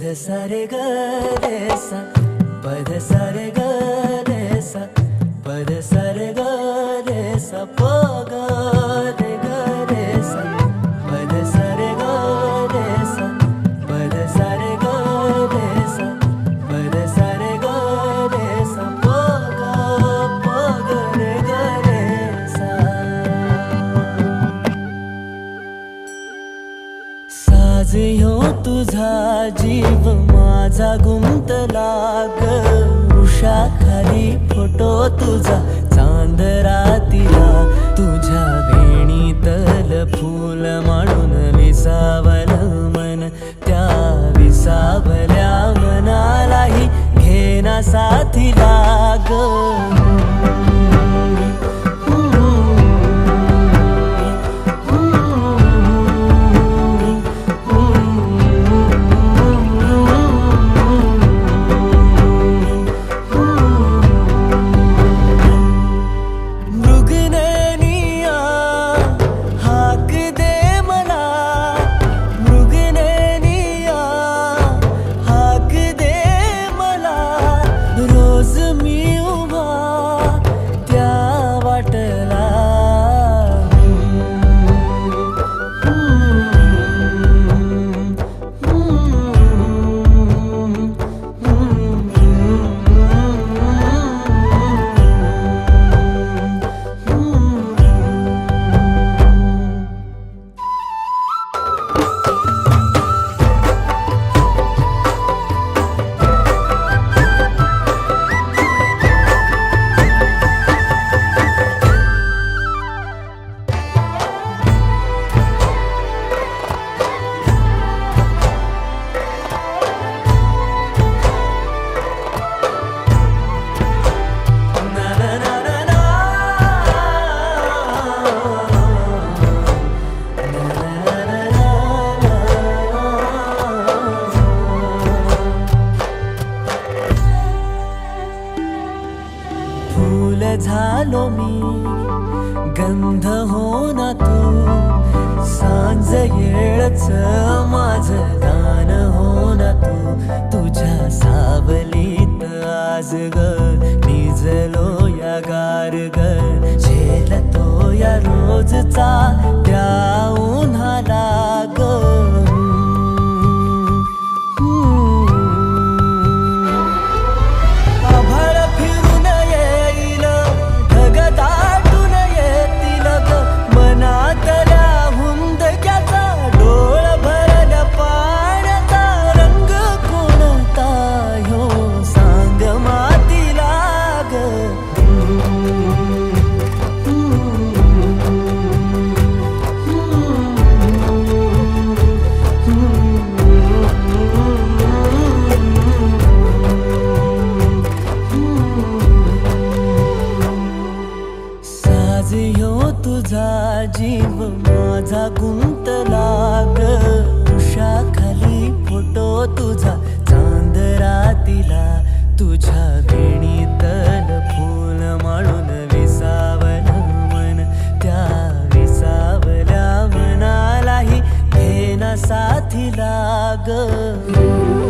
सा रे ग रे सा पद सा रे ग रे सा पद सा रे ग रे सा प ग रे ग रे सा पद सा रे ग रे सा पद सा रे ग रे सा पद सा रे ग रे सा प ग रे ग रे सा साज ह्यो तुझा जीव माझा गुंतला ग वृक्षाखाली फोटो तुझा चांद रातीला तुझ्या वेणीतल फूल म्हणून विसावल मन त्या विसावल्या मनालाही घेना साथीला ग झालो मी गंध हो ना तू सांज येळच माझं गान हो ना तू तुझ्या सावलीत आज ग निजलो या गार ग झेलतो या रोजचा त्या उन्हाला ग तुझा जीव माझा गुंतला ग उषाखाली फोटो तुझा चांद रातीला तुझ्या वेणीतल फूल म्हणून विसावल मन त्या विसावल्या मनालाही घेना साथीला ग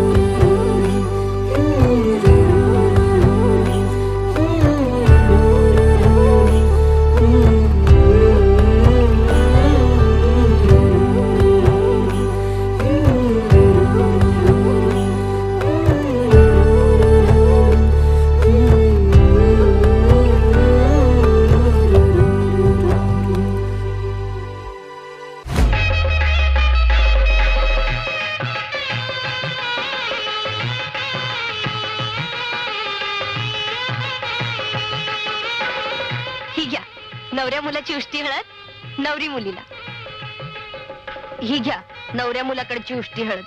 नवऱ्या मुलाची उष्टी हळद नवरी मुलीला ही घ्या नवऱ्या मुलाकडची उष्टी हळद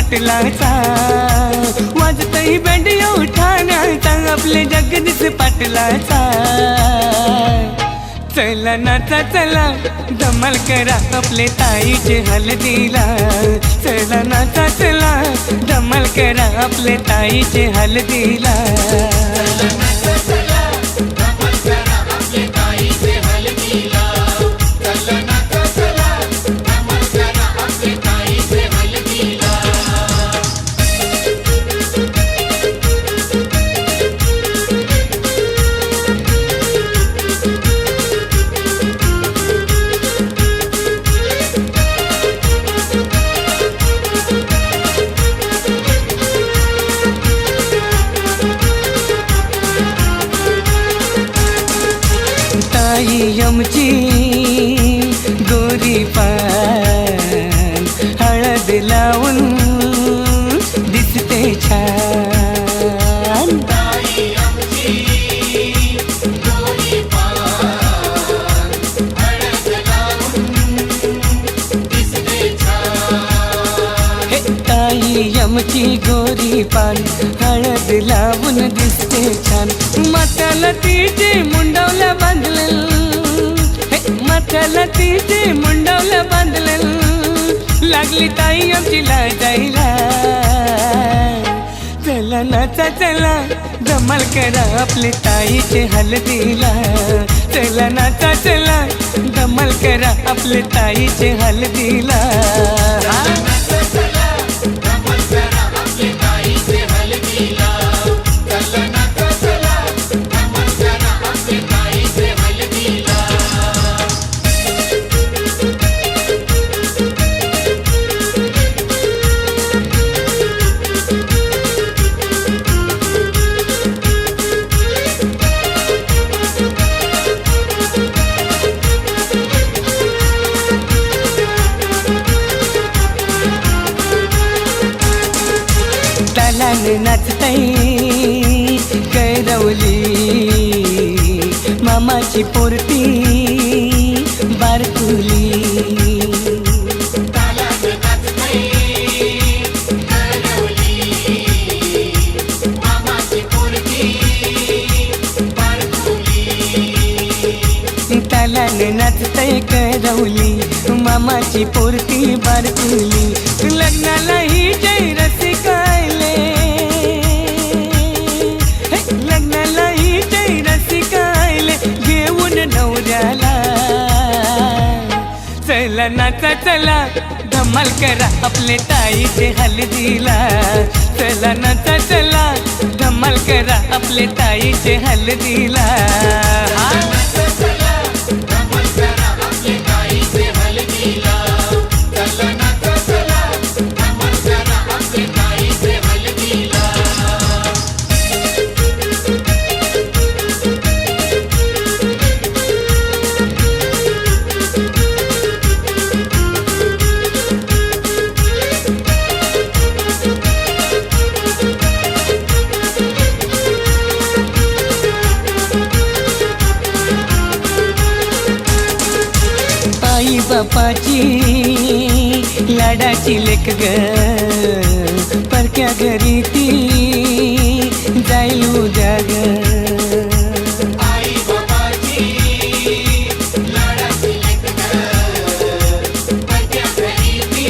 पाटलाचा वाजतही बँडिया उठाण्याचा आपले जगदीश पाटलाचा चला नाचा चला धमाल करा आपले ताईचे हळदीला चला नाचा चला धमाल करा आपले ताईचे हळदीला ताई आमची गोरी पान हळद लावून दिसते छान ताई आमची गोरी पान हळद लावून दिसते छान हे ताई आमची गोरी पान हळद लावून दिसते छान माथ्याला तिचे मुंडवल्या बांधलेल माथ्याला तिचे मुंडवल्या बांधलेल लागली ताई आमची लाजायला चला नाचा चला धमाल करा आपले ताईचे हळदीला चला नाचा चला धमाल करा आपले ताईचे हळदीला नाचताई कैरवली मामाची पोरती बारकुली तालाने नाचताई कैरवली मामाची पोरती बारकुली लग्नाला ही जय रसिकायले लग्नाला ही जय रसिकायले घेऊन नवऱ्याला चला नाचा चला धमाल करा आपले ताईचे हळदीला चला नाचा चला धमाल करा आपले ताईचे हळदीला आई बापाची लाडाची लेक ग परक्या घरी ती जाईल उद्या ग आई बापाची लाडाची लेक ग परक्या घरी ती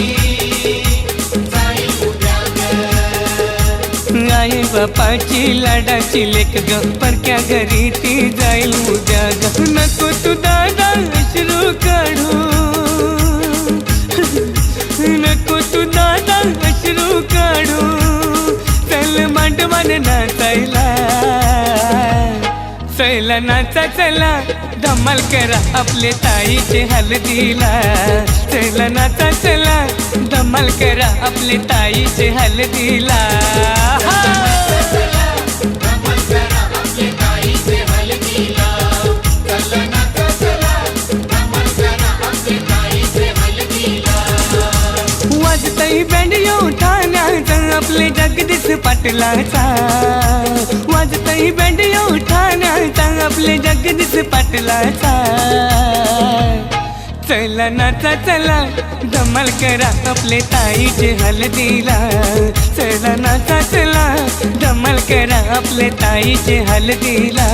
जाईल उद्या ग आई बापाची लाडाची लेक ग परक्या घरी ती जाईल उद्या ग नको तू दादा अश्रू काढू नको तू दादा अश्रू काढू चल मांडवान नाचायला चला नाचा चला धमाल करा आपले ताईचे हळदीला चला नाचा चला धमाल करा आपले ताईचे हळदीला वाजतही बँडिया उठाण्याचा आपले जगदीश पाटलाचा वाजतही बँडिया उठाण्याचा आपले जगदीश पाटलाचा चला नाचा चला धमाल करा आपले ताईचे हळदीला. चला नाचा चला धमाल करा आपले ताईचे हळदीला.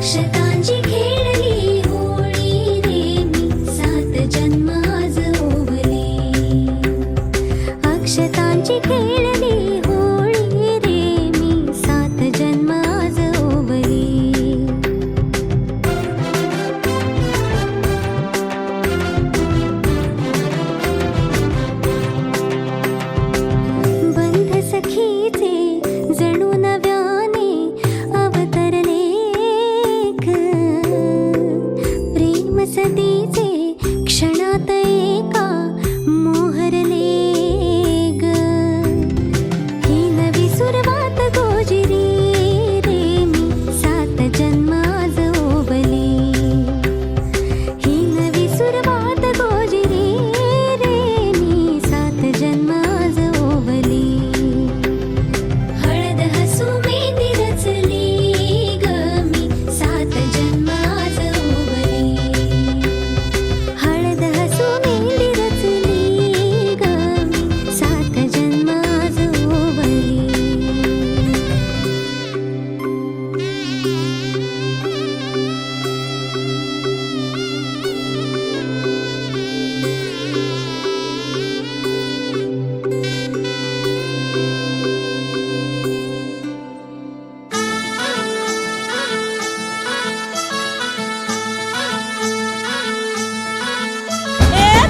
अक्षतांची खेळली होळी रे मी 7 जन्म आज ओवली. अक्षतांची खेळली होळी रे मी 7 जन्म आज ओवली. बंध सखीचे जणू नव्याने अवतरले ग. प्रेम सतीचे क्षणात एका मोहरले ग. ही नवी सुरवात गोजिरी रे मी 7 जन्म आज ओवली. ही नवी सुरवात गोजिरी रे मी 7 जन्म आज ओवली. हळद हसू मेहंदी रचली ग मी 7 जन्म आज ओवली. हळद हसू मेहंदी रचली ग मी 7 जन्म आज ओवली.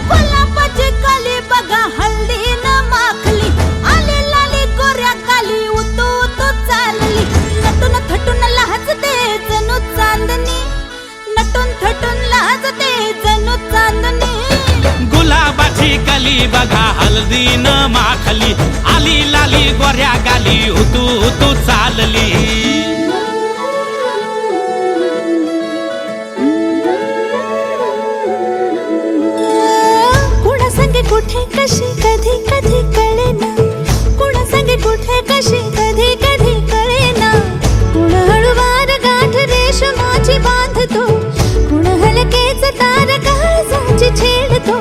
गुलाबाची कली बघा हल्ली न माखली. आली लाली गोऱ्या काली उतू उतू चालली. नटून थटून लाजते जणू चांदणी. नटून थटून लाजते जणू चांदणी. गुलाबाची कली बघा हल्दी न माखली. आली लाली गोऱ्या गाली उतू उतू चालली. कुणा संगे कुठे कशी कधी कधी कळेना. कुणा संगे कुठे कशी कधी कधी कळेना. कुण हळूवार गाठ रेशमाची बांधतो. कुण हलकेच तार काळजाची छेडतो.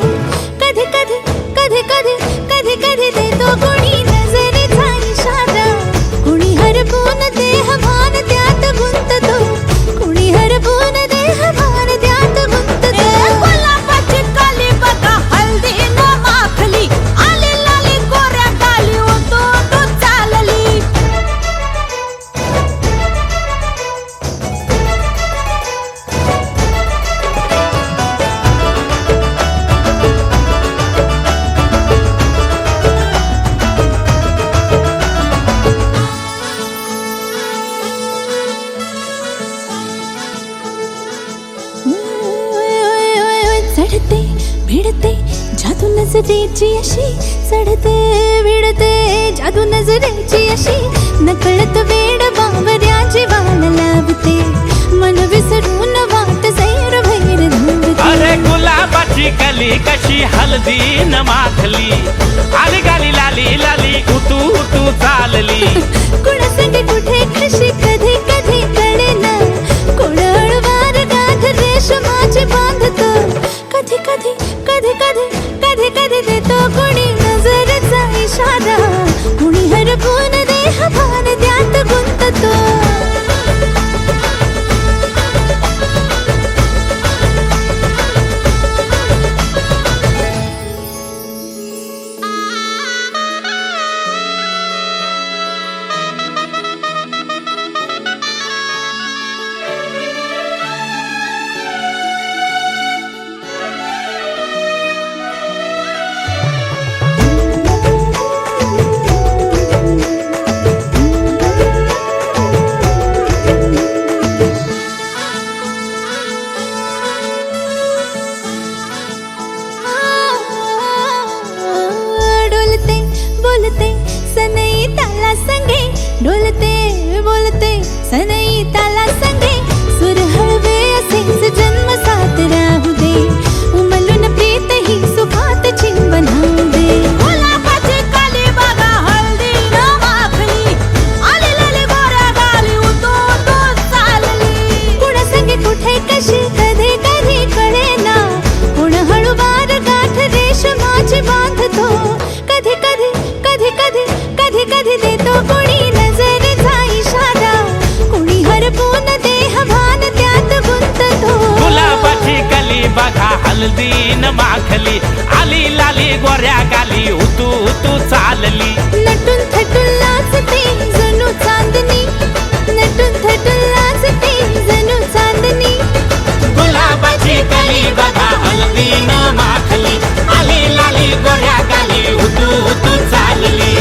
कधी कधी कधी कधी कधी कधी देतो कुणी नजरेचा इशारा. कुणी हरपून देह भान त्यात गुंततो. कुणी हरपून देह भान त्यात गुंततो. गुलाबाची कली बघा हल्दी न माखली. आली लाली गोऱ्या गाली उतू उतू चालली. चढते भिडते जादू नजरेची अशी. चढते भिडते जादू नजरेची अशी. नकळत वेड बावऱ्याची वाल लावते. मन विसरून वाट सैर भैर धावते. अरे गुलाबाची कली कशी हल्दी न माखली. आली गाली लाली लाली उतू उतू चालली. कुणा संगे कुठे कशी कधी कधी कळेना. कोण हळवार गाठ रेशमाची बांधतो. कधी कधी कधी कधी कधी कधी देतो कुणी नजरेचा इशारा. कुणी हरपून देह भान त्यात गुंततो. हलदीन माखली आली लाली गोऱ्या गाली उतू उतू चालली नटून थटून लाजते जणू चांदणी नटून थटून लाजते जणू चांदणी गुलाबाची कली बघा हलदीन माखली आली लाली गोऱ्या गाली उतू उतू चालली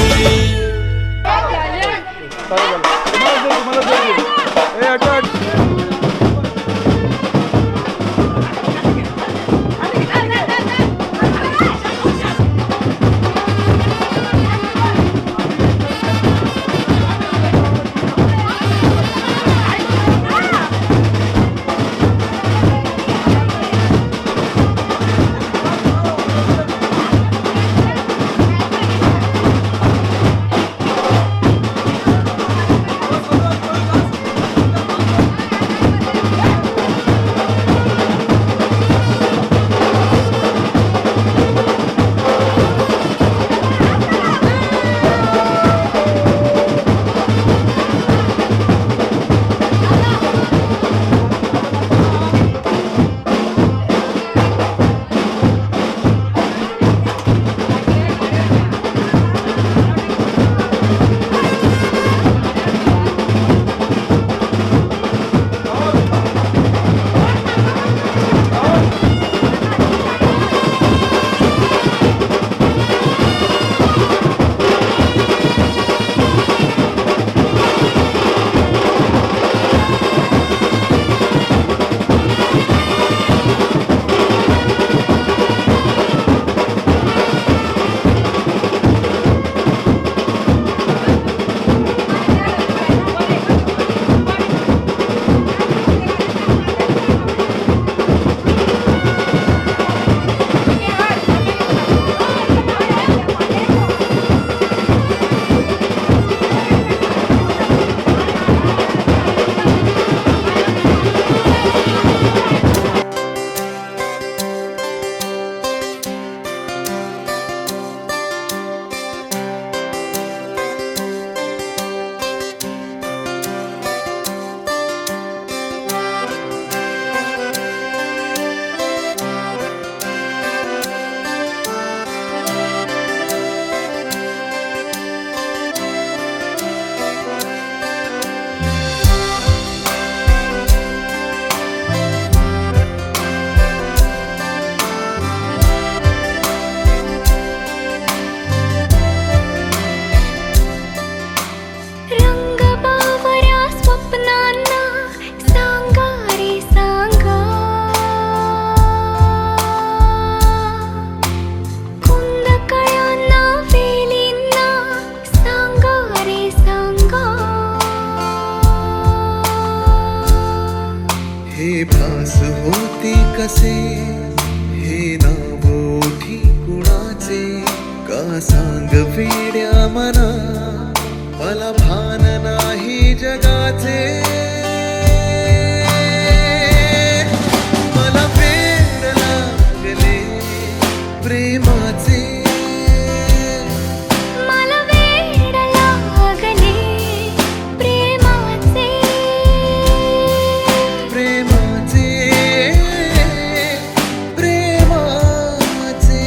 रंग बावऱ्या स्वप्नांना सांगा रे सांगा कुंद कळ्यांना वेलींना सांगा रे सांगा हे भास होते कसे हे नाव ओठी कुणाचे का सांग वेड्या मना मला भान नाही जगाचे मला वेड लागले प्रेमाचे मला वेड लागले प्रेमाचे प्रेमाचे प्रेमाचे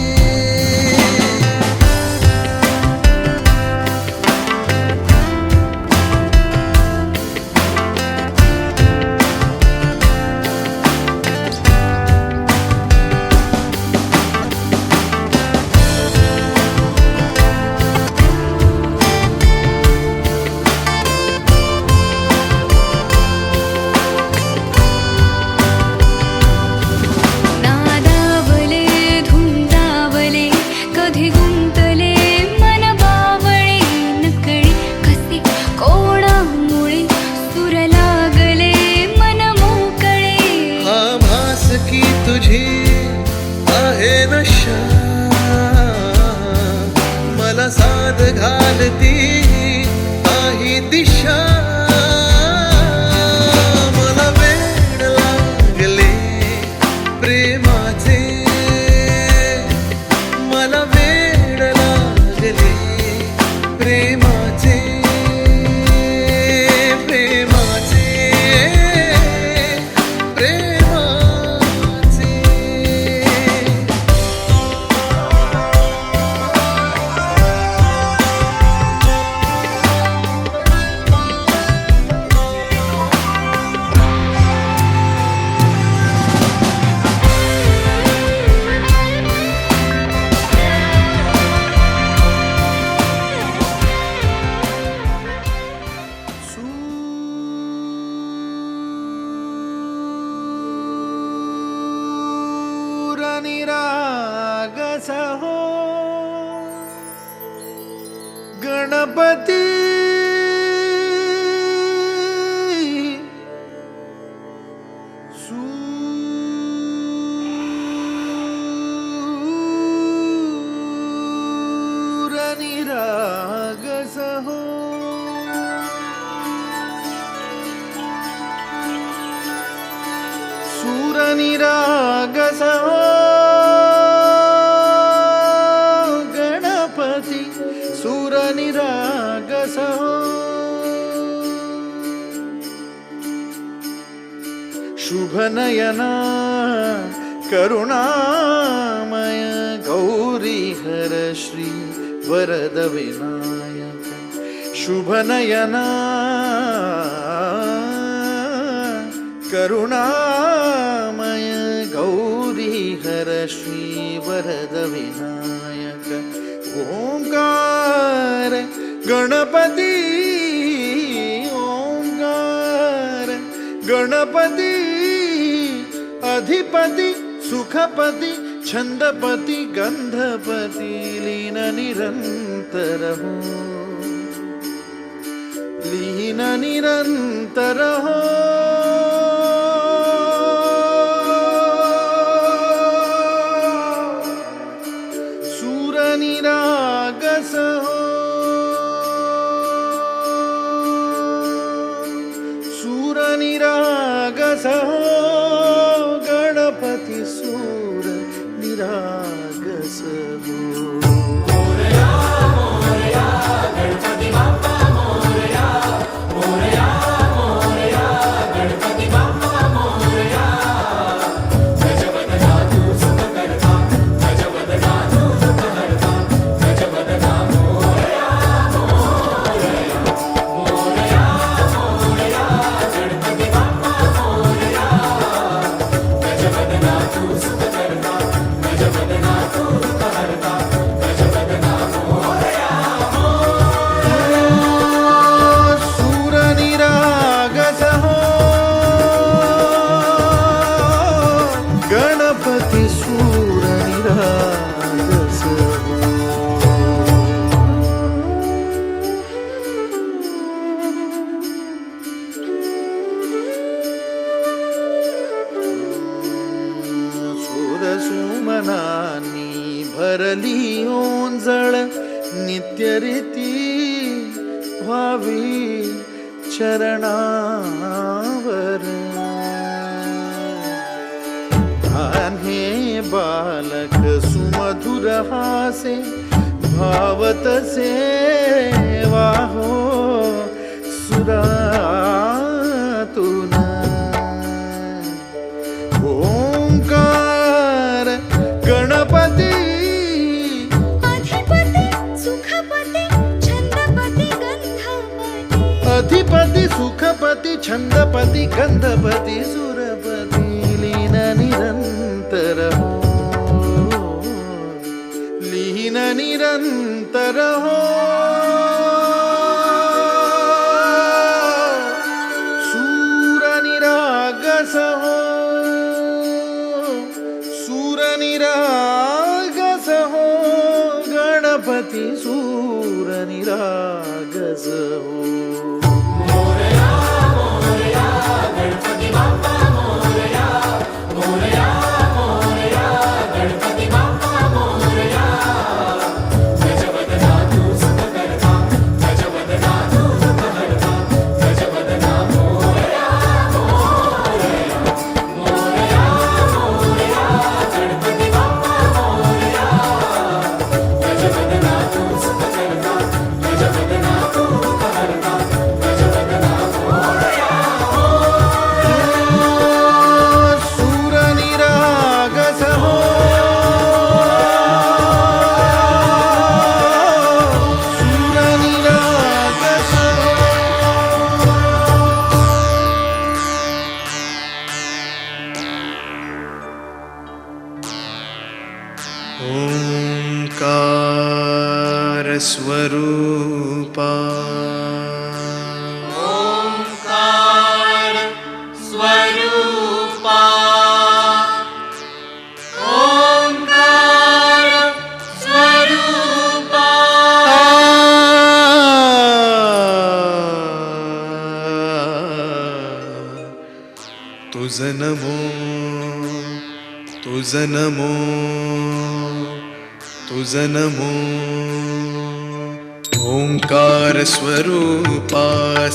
निरागस हो गणपती सूर निरागस हो सूर निरागस हो गणपती सूर निरागस हो शुभ नयना करुणामय गौरी हर श्री वरद विनायक शुभ नयना करुणामय गौरी हर श्री वरद विनायक ओंकार गणपती ओंकार गणपती अधिपति सुखपति छंदपति गंधपति लीन निरंतर हो लीन निरंतर हो सूर निरागस हो सूर निरागस हो गणपति सूर निरागस हो सुमनानी भरली ओंजळ नित्य रीती व्हावी चरणावर हे बालक सुमधुर हासे भावत सेवा हो सुरातून ओंकार गणपती अधिपति सुखपति छंदपति गंधपति अधिपति सुखपति छंदपति गंधपति सुरपति लीन निरंतर हो लीन निरंतर हो सूर निरागस हो सूर निरागस हो गणपति सूर निरागस हो ओंकार स्वरूपा ओंकार स्वरूपा ओम नमो तुझ नमो तुझ नमो ओंकार स्वरूपा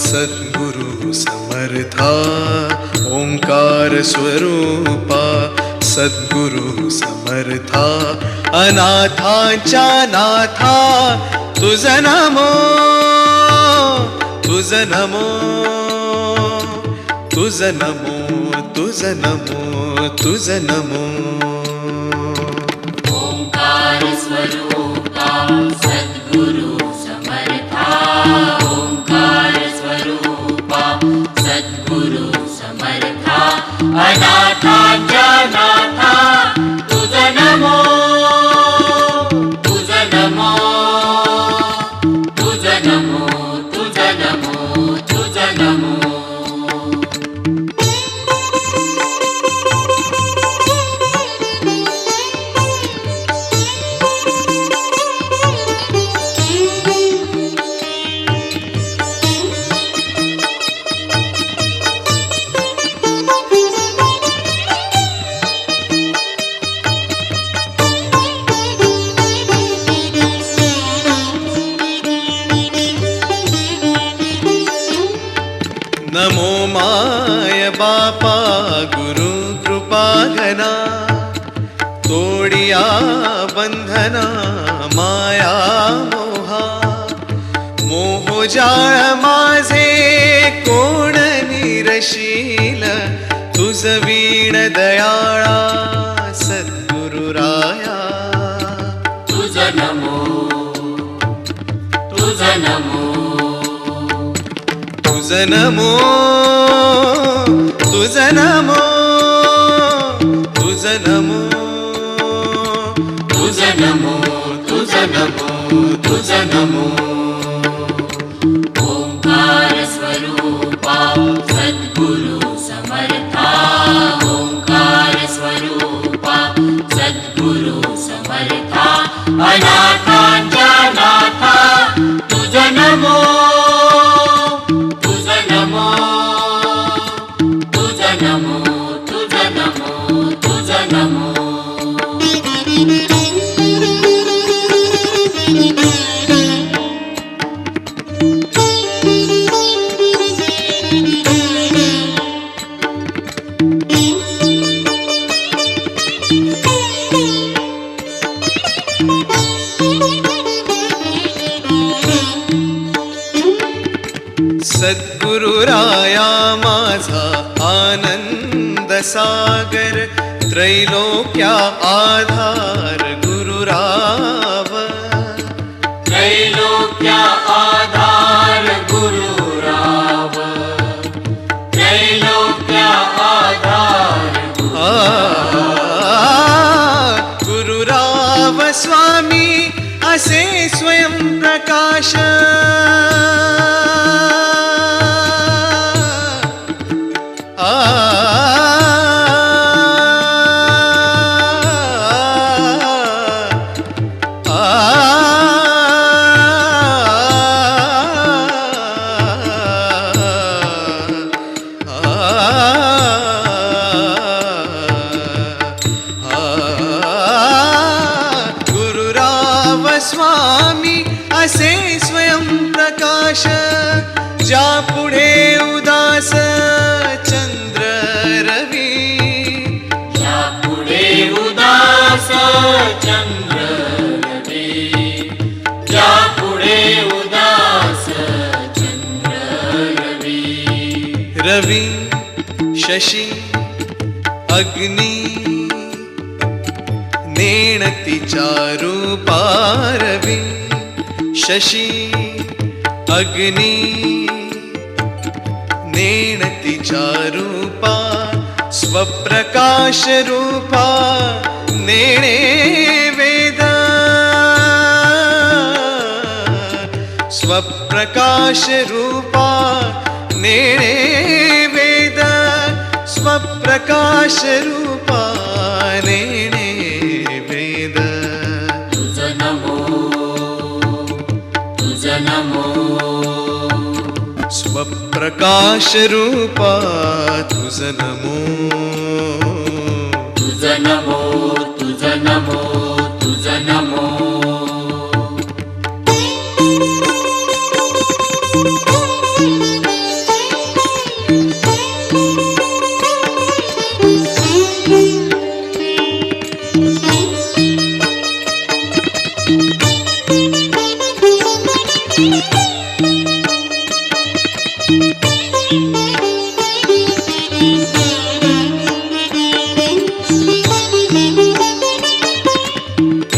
सद्गुरु समर्था ओंकार स्वरूपा सद्गुरु समर्था अनाथांच्या नाथा तुझ नमो तुझ नमो तुझ नमो तुझ नमो तुझ नमो ओंकार स्वरूपा सद्गुरु समर्था ओंकार स्वरूपा सद्गुरु समर्था अनाथांच्या नाथा तुझ नमो तुझ नमो तुझ नमो तुझ नमो तुझ नमो नमो माय बापा गुरु कृपा घना तोडिया बंधना माया मोहा मोहजाळ माझे कोण निरशील तुझ वीण दयाळा सद्गुरु राया तुझ नमो तुझ नमो तुझ नमो तुझ नमो तुझ नमो तुझ नमो तुझ नमो तुझ नमो ओंकार स्वरूपा सद्गुरु समर्था ओंकार स्वरूपा सद्गुरु समर्था अनाथांच्या नाथा तुझ नमो तुझ नमो तुझ नमो तुझ नमो तुझ नमो सद्गुरु राया माझा आनंद सागर त्रैलोक्या आधार गुरुराव त्रैलोक्या आधार गुरुराव त्रैलोक्या आधार गुरुराव स्वामी असे स्वयं प्रकाश गुरुराव स्वामी असे स्वयं प्रकाश ज्या पुढे उदास चंद्र रवी या पुढे उदास चंद्र रवी या पुढे उदास चंद्र रवी रवी शशी अग्नि नेणतीच्या रूपा रवी शशी अग्नि नेणतीच्या रूपा स्वप्रकाश रूपा नेणे वेद स्वप्रकाश रूपा नेणे वेद स्वप्रकाश रूपा नेणे वेद तुझ नमो तुझ नमो स्वप्रकाश प्रकाश रूपा तुझ नमो तुझ नमो तुझ नमो तुझ नमो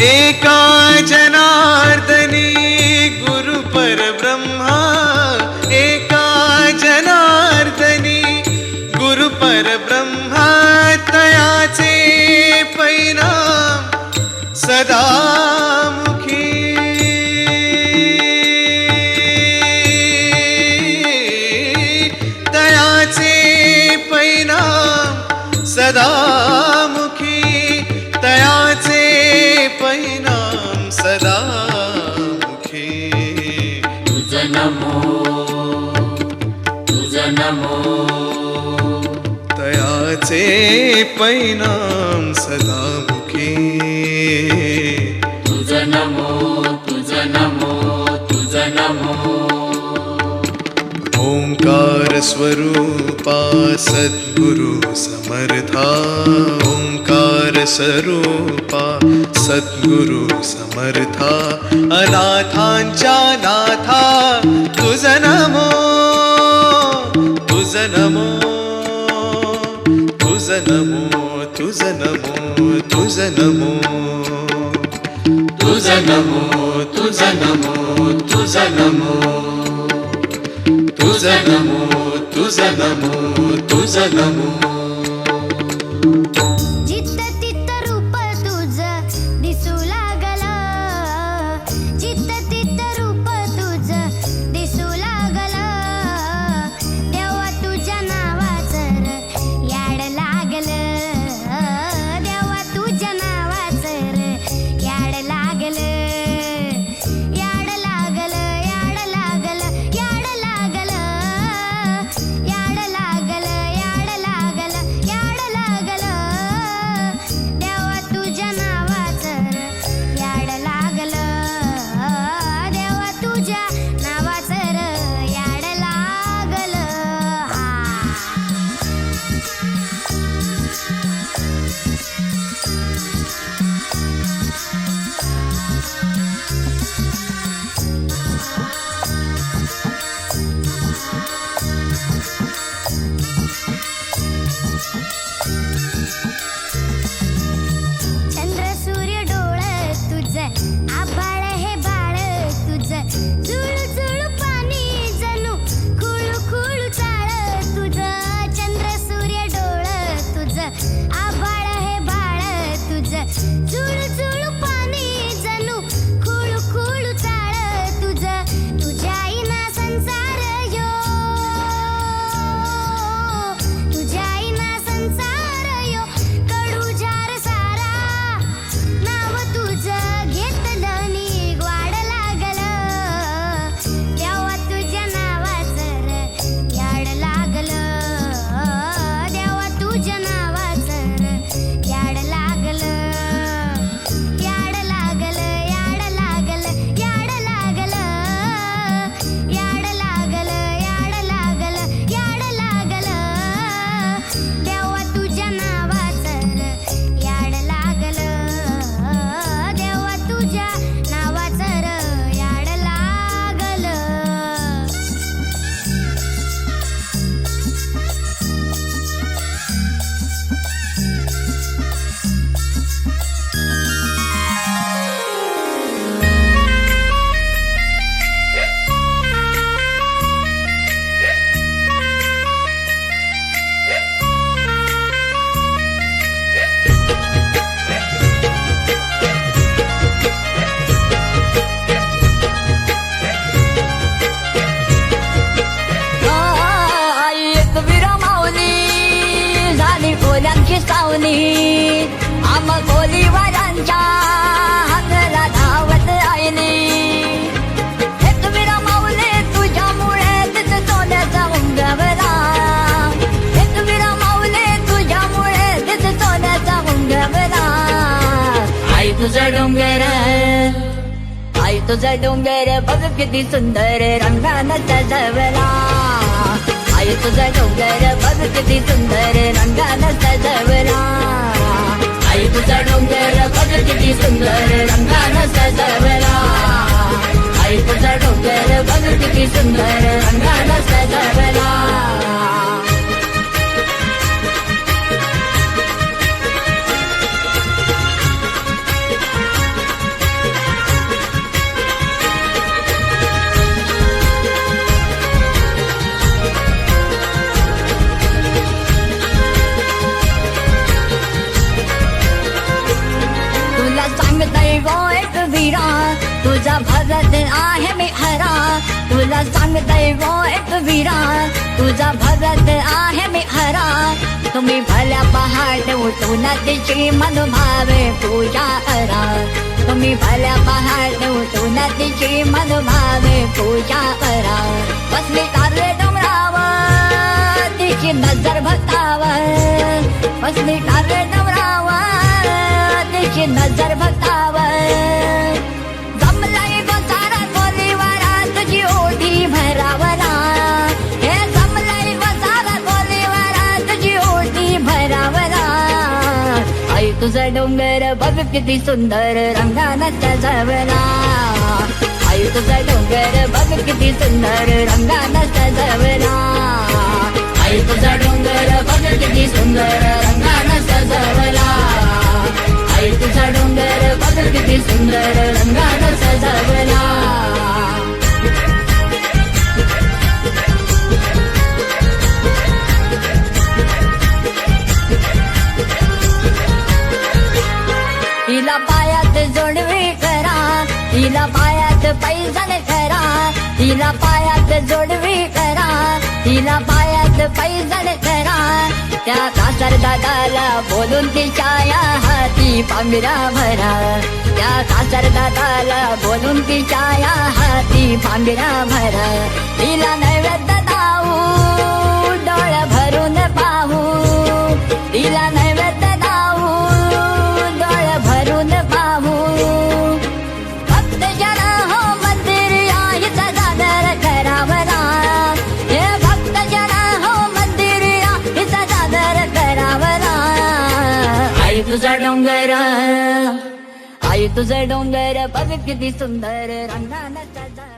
एका जनार्दनी गुरु परब्रह्मा एका जनार्दनी गुरु परब्रह्मा तयाचे परिणाम सदा मुखी तयाचे परिणाम सदा मुखी तयाचे परिणाम सदा मुखी तुझ नमो तुझ नमो तयाचे परिणाम सदा मुखी तुझ नमो तुझ नमो तुझ नमो ओंकार स्वरूपा सद्गुरु समर्था ओंकार स्वरूपा सद्गुरु समर्था अनाथांच्या नाथा तुझ नमो तुझ नमो तुझ नमो तुझ नमो तुझ नमो तुझ नमो तुझ नमो तुझ नमो तुझ नमो तुझ नमो तुझ नमो जित्त तित्त रूप तुझ दिसू लागला जित्त तित्त रूप तुझ दिसू लागला देवा तुझ्या नावाचं र याड लागलं देवा तुझ्या नावाचं र याड लागलं याड लागलं याड लागलं याड लागलं याड लागलं याड लागलं याड लागलं देवा तुझ्या नावाचं र याड लागलं देवा तुझ्या नावाचं र याड लागलं चंद्र सूर्य डोळ तुझं आभाळ हे बाळ तुझं जुळू जुळू पाणी जणू खुळू खुळू चाळ तुझं चंद्र सूर्य डोळ तुझं आभाळ हे बाळ तुझं जुळू जुळू पाणी जणू खुळू खुळू चाळ तुझं तुझ्या आईना संसार यो तुझ्या आईना संसार यो कडू जार सारा नाव तुझं घेतलं नी ग्वाड लागलं देवा तुझ्या नावाचं र याड लागलं देवा तुझ्या नावाचं र याड लागलं याड लागलं याड लागलं याड लागलं याड लागलं याड लागलं याड लागलं देवा तुझ्या नावाचं र याड लागलं देवा तुझ्या नावाचं र याड लागलं एकवीरा माऊली झाली कोल्यांची सावली आम कोलीवारांच्या हातला धावत आईली एकवीरा माऊली तुझ्यामुळे तिथं सोन्याचा उंबरा तुझा डोंगर आई तुझा डोंगर बघ किती सुंदर रंगानं सजवला आई तुझा डोंगर बघ किती सुंदर रंगानं सजवला आई तुझा डोंगर बघ किती सुंदर रंगानं सजवला आई तुझा डोंगर बघ किती सुंदर रंगानं सजवला सांगतय गो एक वीरा तुझा भरत आहे मी हरा तुला सांगतय गो एक वीरा तुझा भरत आहे मी हरा तुम्ही भल्या पहाट उठून तिची मनभावे पूजा करा तुम्ही भल्या पहाट उठून तिची मनभावे पूजा करा बसली तारे डोंगरावर तिची नजर भक्तावर बसली तारे डोंगरावर तिची नजर भक्तावर जमलाय गो सारा कोलीवारा तुझी ओढी भरावला हे जमलाय गो सारा कोलीवारा तुझी ओढी भरावला आई तुझा डोंगर बघ किती सुंदर रंगानं सजवला आई तुझा डोंगर बघ किती सुंदर रंगानं सजवला आई तुझा डोंगर बघ किती सुंदर रंगानं सजवला आई तुझा डोंगर बघ किती सुंदर रंगानं सजवला तिला पायात जोडवी करा तिला पायात पैजण करा तिला पायात जोडवी करा तिला पायात पैजण करा त्या कासर दादाला बोलून तिच्या हाती पांघरा भरा त्या कासर दादाला बोलून तिच्या हाती पांघरा भरा तिला नैवेद्य दाऊ डोळ भरून पाहू तिला नैवेद्य दाऊ डोळ भरून पाहू भक्त जन हो मंदिर याहीचा सादर करावला हे भक्त जन हो मंदिर याहीचा सादर करावला आई तुझा डोंगर आई तुझा डोंगर बघ किती सुंदर रंगानं सजवला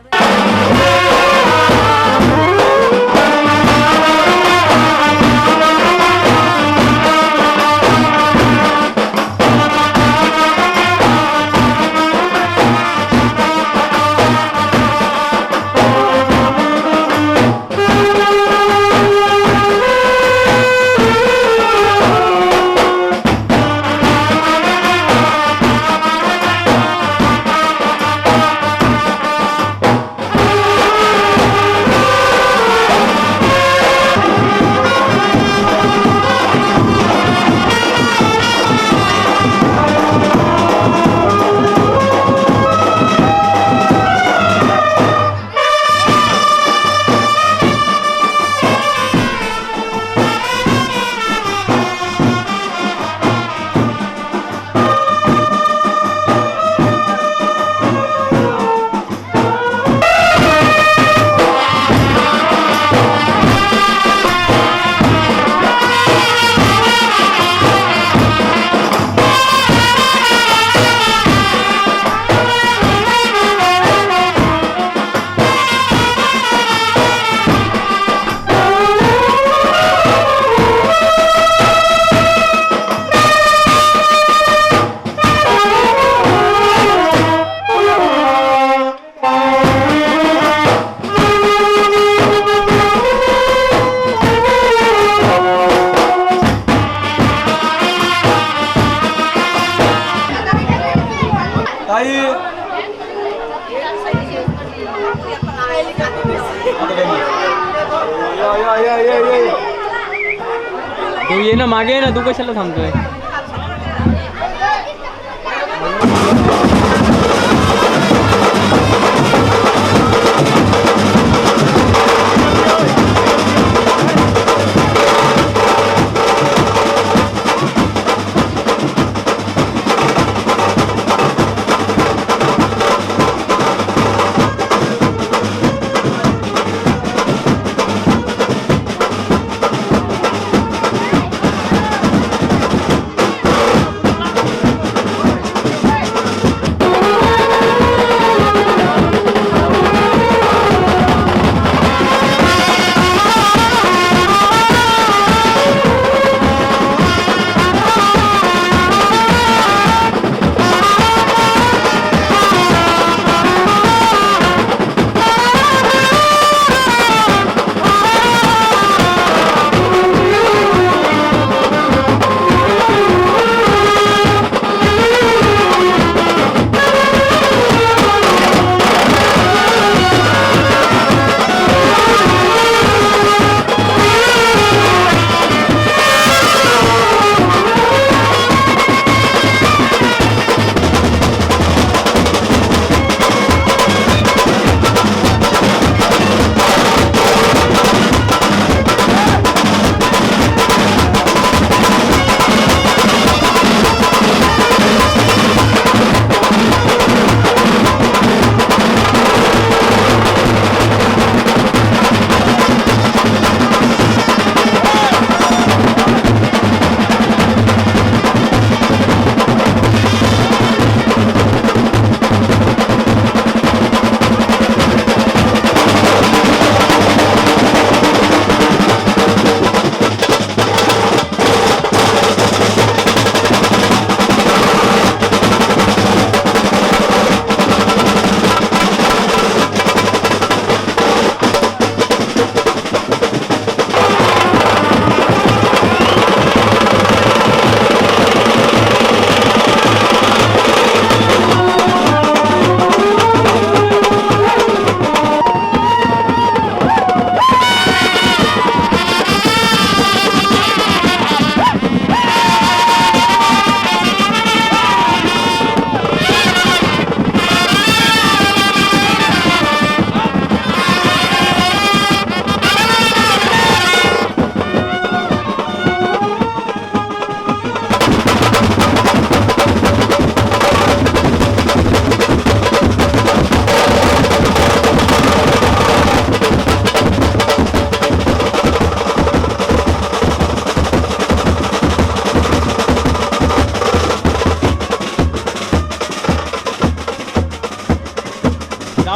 तू ये ना मागे ये ना तू कशाला थांबतोय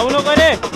जाऊ नको रे.